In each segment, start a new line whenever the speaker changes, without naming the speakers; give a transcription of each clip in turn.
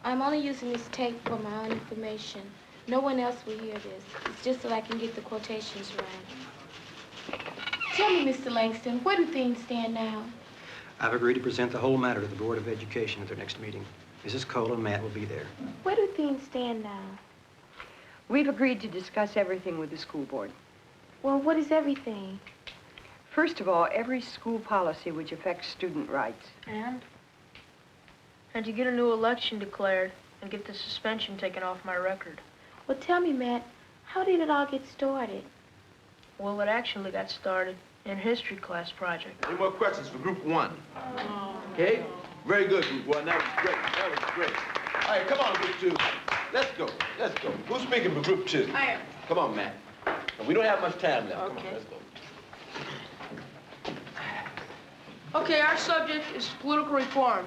I'm only using this tape for my own information. No one else will hear this. It's just so I can get the quotations right. Tell me, Mr. Langston, where do things stand now?
I've agreed to present the whole matter to the Board of Education at their next meeting. Mrs. Cole and Matt will be there.
Where do things stand now?
We've agreed to discuss everything with the school board.
Well, what is everything?
First of all, every school policy which affects student rights.
And to get a new election declared and get the suspension taken off my record.
Well, tell me, Matt, how did it all get started?
Well, it actually got started in a history class project.
Any more questions for group one? Okay, very good, group one. That was great. That was great. All right, come on, group two. Let's go. Let's go. Who's speaking for group two?
I am.
Come on, Matt. We don't have much time left. Come on, let's go.
Okay, our subject is political reform.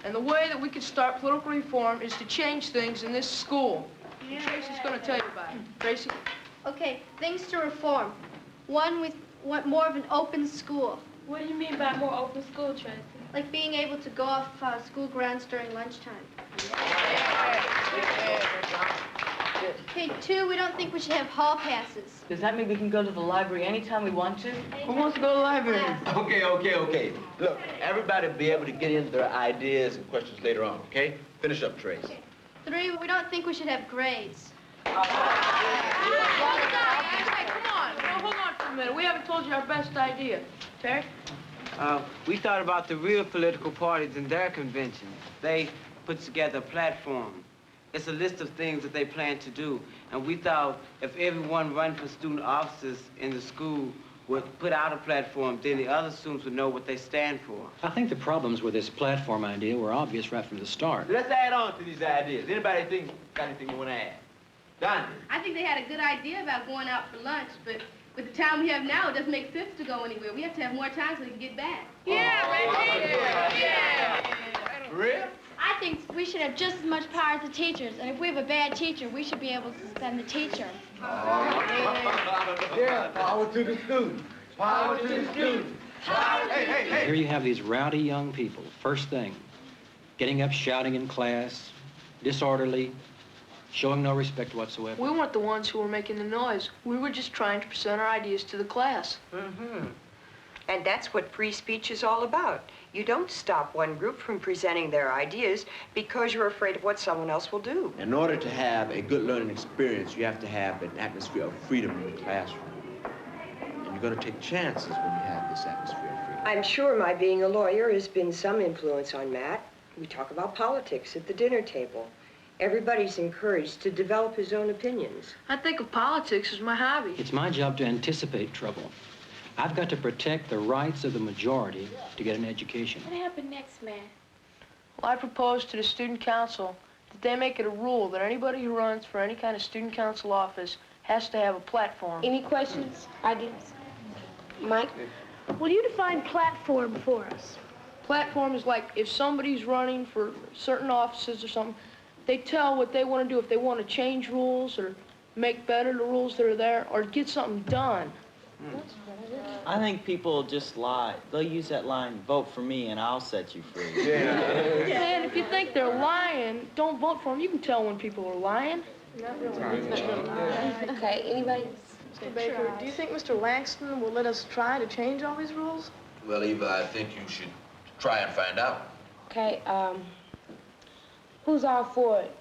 And the way that we could start political reform is to change things in this school. Yeah. Tracy's going to tell you about it. Tracy?
Okay, things to reform. One, we want more of an open school.
What do you mean by more open school, Tracy?
Like being able to go off school grounds during lunchtime. Okay, two, we don't think we should have hall passes.
Does that mean we can go to the library anytime we want to?
Who wants to go to the library?
Okay. Look, everybody will be able to get into their ideas and questions later on, okay? Finish up, Trace.
Okay. Three, we don't think we should have grades.
Hey, come on. Now, hold on for a minute. We haven't told you our best idea. Terry?
We thought about the real political parties and their conventions. They put together a platform. It's a list of things that they plan to do. And we thought if everyone run for student offices in the school would put out a platform, then the other students would know what they stand for.
I think the problems with this platform idea were obvious right from the start.
Let's add on to these ideas. Anybody got anything you want to add? Don?
I think they had a good idea about going out for lunch, but with the time we have now, it doesn't make sense to go anywhere. We have to have more time so we can get back.
For real?
I think we should have just as much power as the teachers, and if we have a bad teacher, we should be able to suspend the teacher.
Yeah, power to the students. Power to the students. Hey.
Here you have these rowdy young people, first thing, getting up, shouting in class, disorderly, showing no respect whatsoever.
We weren't the ones who were making the noise. We were just trying to present our ideas to the class.
And that's what free speech is all about. You don't stop one group from presenting their ideas because you're afraid of what someone else will do.
In order to have a good learning experience, you have to have an atmosphere of freedom in the classroom. And you're going to take chances when you have this atmosphere of freedom.
I'm sure my being a lawyer has been some influence on Matt. We talk about politics at the dinner table. Everybody's encouraged to develop his own opinions.
I think of politics as my hobby.
It's my job to anticipate trouble. I've got to protect the rights of the majority to get an education.
What happened next, Matt?
Well, I proposed to the student council that they make it a rule that anybody who runs for any kind of student council office has to have a platform.
Any questions, ideas? Mike?
Will you define platform for us?
Platform is like if somebody's running for certain offices or something, they tell what they want to do, if they want to change rules or make better the rules that are there or get something done.
I think people just lie. They'll use that line, vote for me and I'll set you free.
Man, if you think they're lying, don't vote for them. You can tell when people are lying.
Okay, anybody?
Mr. Baker, do you think Mr. Langston will let us try to change all these rules?
Well, Eva, I think you should try and find out.
Okay, who's all for it?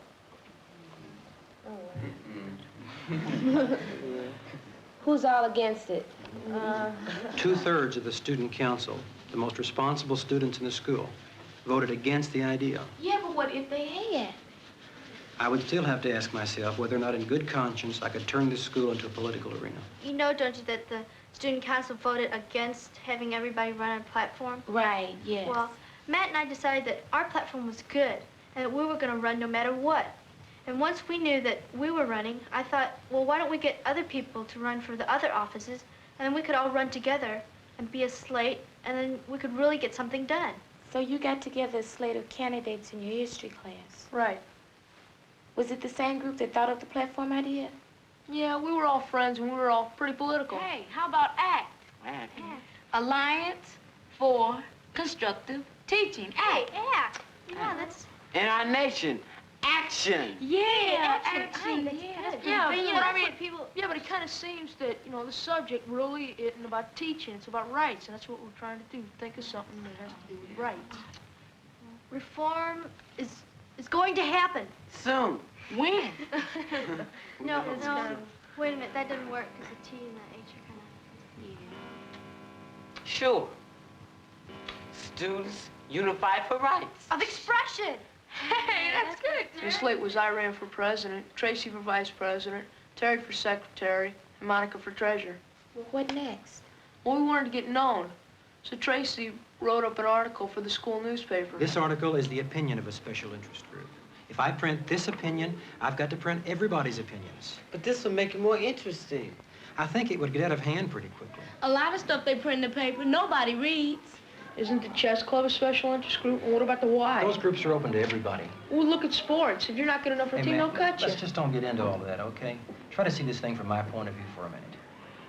Who's all against it?
2/3 of the student council, the most responsible students in the school, voted against the idea.
Yeah, but what if they had?
I would still have to ask myself whether or not in good conscience I could turn this school into a political arena.
You know, don't you, that the student council voted against having everybody run on a platform?
Right, yes.
Well, Matt and I decided that our platform was good and that we were going to run no matter what. And once we knew that we were running, I thought, well, why don't we get other people to run for the other offices, and then we could all run together and be a slate, and then we could really get something done.
So you got together a slate of candidates in your history class.
Right.
Was it the same group that thought of the platform idea?
Yeah, we were all friends and we were all pretty political.
Hey, how about ACT? Alliance for Constructive Teaching.
Hey, yeah. Yeah, that's...
In our nation, Action.
Yeah,
Action. That's good.
Yeah,
But, you know,
but I
that's
mean,
what people...
yeah, but it kind of seems that, you know, the subject really isn't about teaching. It's about rights, and that's what we're trying to do. Think of something that has to do with rights.
Reform is going to happen.
Soon.
When?
No. Wait a minute, that doesn't work because the T and the H are kind of...
Sure. Students unified for rights.
Of expression.
Hey, that's good.
The slate was I ran for president, Tracy for vice president, Terry for secretary, and Monica for treasurer.
Well, what next?
Well, we wanted to get known. So Tracy wrote up an article for the school newspaper.
This article is the opinion of a special interest group. If I print this opinion, I've got to print everybody's opinions.
But this will make it more interesting.
I think it would get out of hand pretty quickly.
A lot of stuff they print in the paper, nobody reads.
Isn't the chess club a special interest group? And what about the Y?
Those groups are open to everybody.
Well, look at sports. If you're not good enough for a
Hey,
team,
man,
they'll cut you.
let's just don't get into all of that, okay? Try to see this thing from my point of view for a minute.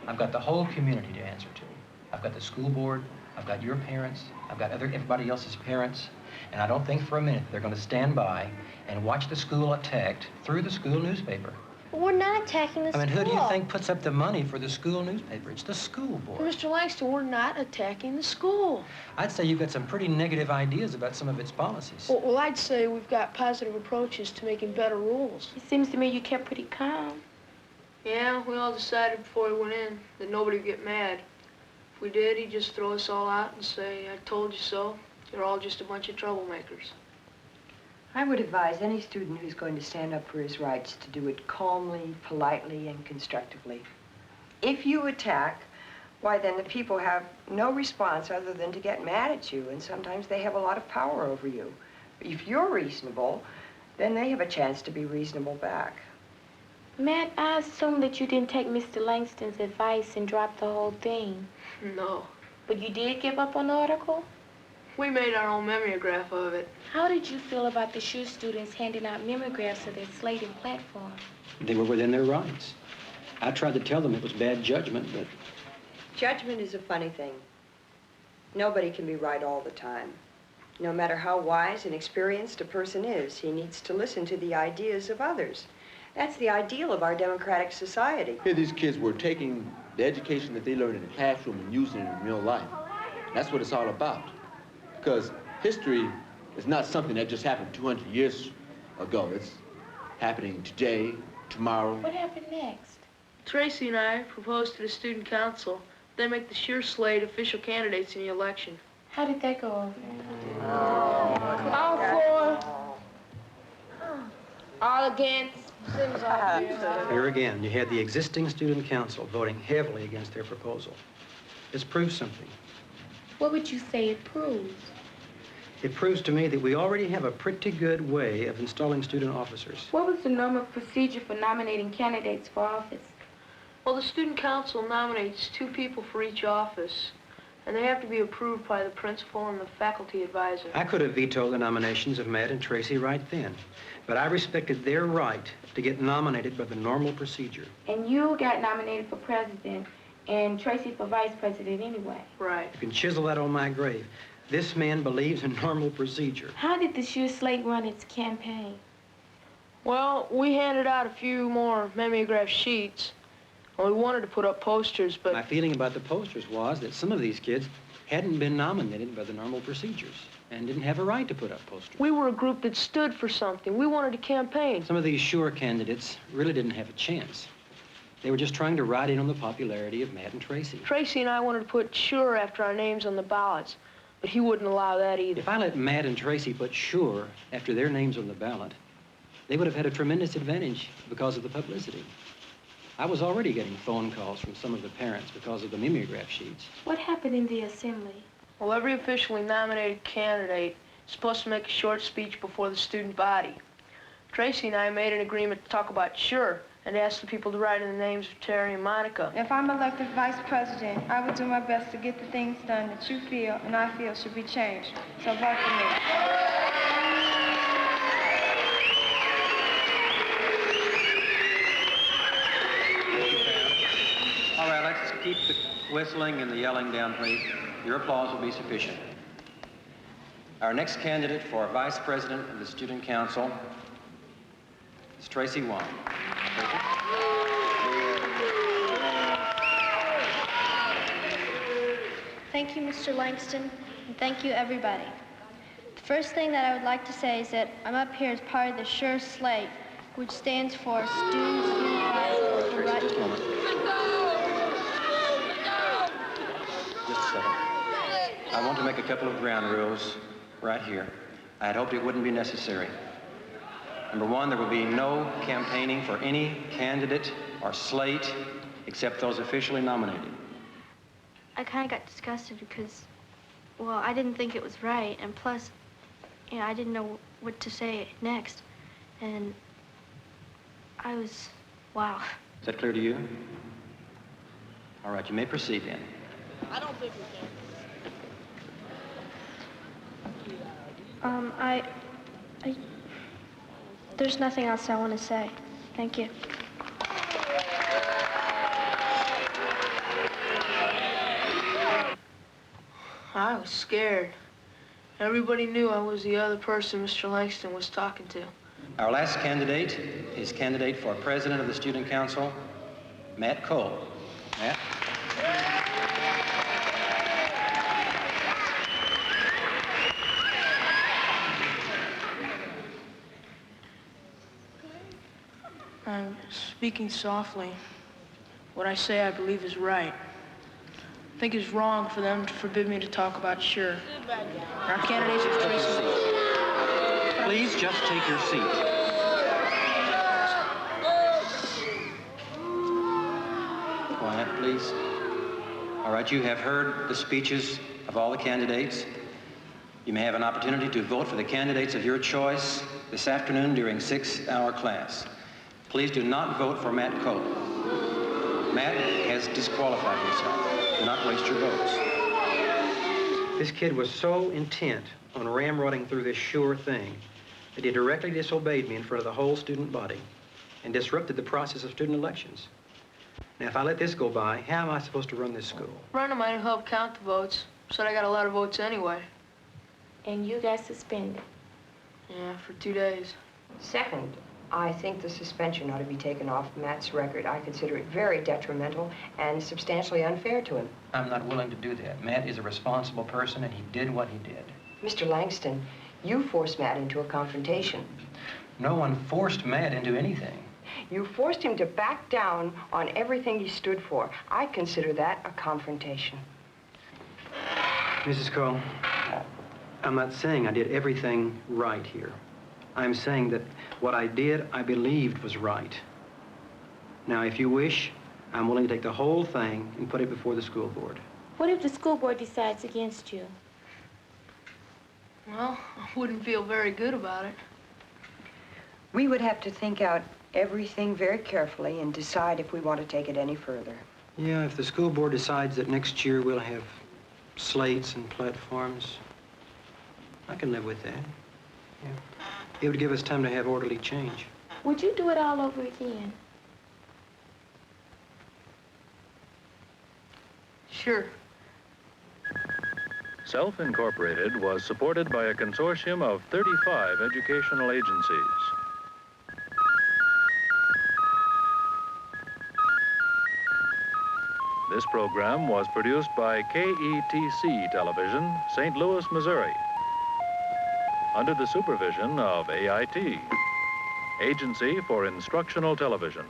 I've got the whole community to answer to. I've got the school board, I've got your parents, I've got everybody else's parents, and I don't think for a minute they're going to stand by and watch the school attacked through the school newspaper.
We're not attacking the
I mean, who do you think puts up the money for the school newspaper? It's the school board.
Mr. Langston, we're not attacking the school.
I'd say you've got some pretty negative ideas about some of its policies.
Well, I'd say we've got positive approaches to making better rules.
It seems to me you kept pretty calm.
Yeah, we all decided before we went in that nobody would get mad. If we did, he'd just throw us all out and say, I told you so. You're all just a bunch of troublemakers.
I would advise any student who's going to stand up for his rights to do it calmly, politely, and constructively. If you attack, why then the people have no response other than to get mad at you, and sometimes they have a lot of power over you. If you're reasonable, then they have a chance to be reasonable back.
Matt, I assume that you didn't take Mr. Langston's advice and drop the whole thing.
No.
But you did give up on the article?
We made our own mimeograph of it.
How did you feel about the SURE students handing out mimeographs of their slate and platform?
They were within their rights. I tried to tell them it was bad judgment, but...
Judgment is a funny thing. Nobody can be right all the time. No matter how wise and experienced a person is, he needs to listen to the ideas of others. That's the ideal of our democratic society.
Here these kids were taking the education that they learned in the classroom and using it in real life. That's what it's all about. Because history is not something that just happened 200 years ago. It's happening today, tomorrow.
What happened next?
Tracy and I proposed to the student council they make the SURE slate official candidates in the election.
How did that go over?
All for, all against, seems obvious.
Here again, you had the existing student council voting heavily against their proposal. This proves something.
What would you say it proves?
It proves to me that we already have a pretty good way of installing student officers.
What was the normal procedure for nominating candidates for office?
Well, the student council nominates 2 people for each office, and they have to be approved by the principal and the faculty advisor.
I could have vetoed the nominations of Matt and Tracy right then, but I respected their right to get nominated by the normal procedure.
And you got nominated for president, and Tracy for vice president anyway.
Right.
You can chisel that on my grave. This man believes in normal procedure.
How did the SURE slate run its campaign?
Well, we handed out a few more mimeograph sheets. Well, we wanted to put up posters, but...
My feeling about the posters was that some of these kids hadn't been nominated by the normal procedures and didn't have a right to put up posters.
We were a group that stood for something. We wanted to campaign.
Some of these SURE candidates really didn't have a chance. They were just trying to ride in on the popularity of Matt and Tracy.
Tracy and I wanted to put SURE after our names on the ballots, but he wouldn't allow that either.
If I let Matt and Tracy put SURE after their names on the ballot, they would have had a tremendous advantage because of the publicity. I was already getting phone calls from some of the parents because of the mimeograph sheets.
What happened in the assembly?
Well, every officially nominated candidate is supposed to make a short speech before the student body. Tracy and I made an agreement to talk about SURE and ask the people to write in the names of Terry and Monica.
If I'm elected vice president, I will do my best to get the things done that you feel and I feel should be changed. So vote for me.
All right, let's keep the whistling and the yelling down, please. Your applause will be sufficient. Our next candidate for vice president of the student council It's Tracy Wong.
Thank you, Mr. Langston, and thank you, everybody. The first thing that I would like to say is that I'm up here as part of the SURE slate, which stands for Students Unified for
Tracy, just a moment. Just a second. I want to make a couple of ground rules right here. I had hoped it wouldn't be necessary. Number one, there will be no campaigning for any candidate or slate except those officially nominated.
I kind of got disgusted because, well, I didn't think it was right, and plus, you know, I didn't know what to say next, and I was, wow.
Is that clear to you? All right, you may proceed then.
I don't think we can.
There's nothing else I want to say. Thank you.
I was scared. Everybody knew I was the other person Mr. Langston was talking to.
Our last candidate is candidate for president of the Student Council, Matt Cole. Matt?
I'm speaking softly. What I say I believe is right. I think it's wrong for them to forbid me to talk about SURE. Our candidates are Tracy.
Please just take your seat. Quiet, please. All right, you have heard the speeches of all the candidates. You may have an opportunity to vote for the candidates of your choice this afternoon during 6-hour class. Please do not vote for Matt Cole. Matt has disqualified himself. Do not waste your votes. This kid was so intent on ramrodding through this SURE thing that he directly disobeyed me in front of the whole student body and disrupted the process of student elections. Now, if I let this go by, how am I supposed to run this school?
Rhonda might have helped count the votes. Said I got a lot of votes anyway.
And you got suspended.
Yeah, for 2 days.
Second, I think the suspension ought to be taken off Matt's record. I consider it very detrimental and substantially unfair to him.
I'm not willing to do that. Matt is a responsible person, and he did what he did.
Mr. Langston, you forced Matt into a confrontation.
No one forced Matt into anything.
You forced him to back down on everything he stood for. I consider that a confrontation.
Mrs. Cole, I'm not saying I did everything right here. I'm saying that what I did, I believed was right. Now, if you wish, I'm willing to take the whole thing and put it before the school board.
What if the school board decides against you?
Well, I wouldn't feel very good about it.
We would have to think out everything very carefully and decide if we want to take it any further.
Yeah, if the school board decides that next year we'll have slates and platforms, I can live with that. Yeah. It would give us time to have orderly change.
Would you do it all over again?
Sure.
Self-Incorporated was supported by a consortium of 35 educational agencies. This program was produced by KETC Television, St. Louis, Missouri, under the supervision of AIT, Agency for Instructional Television.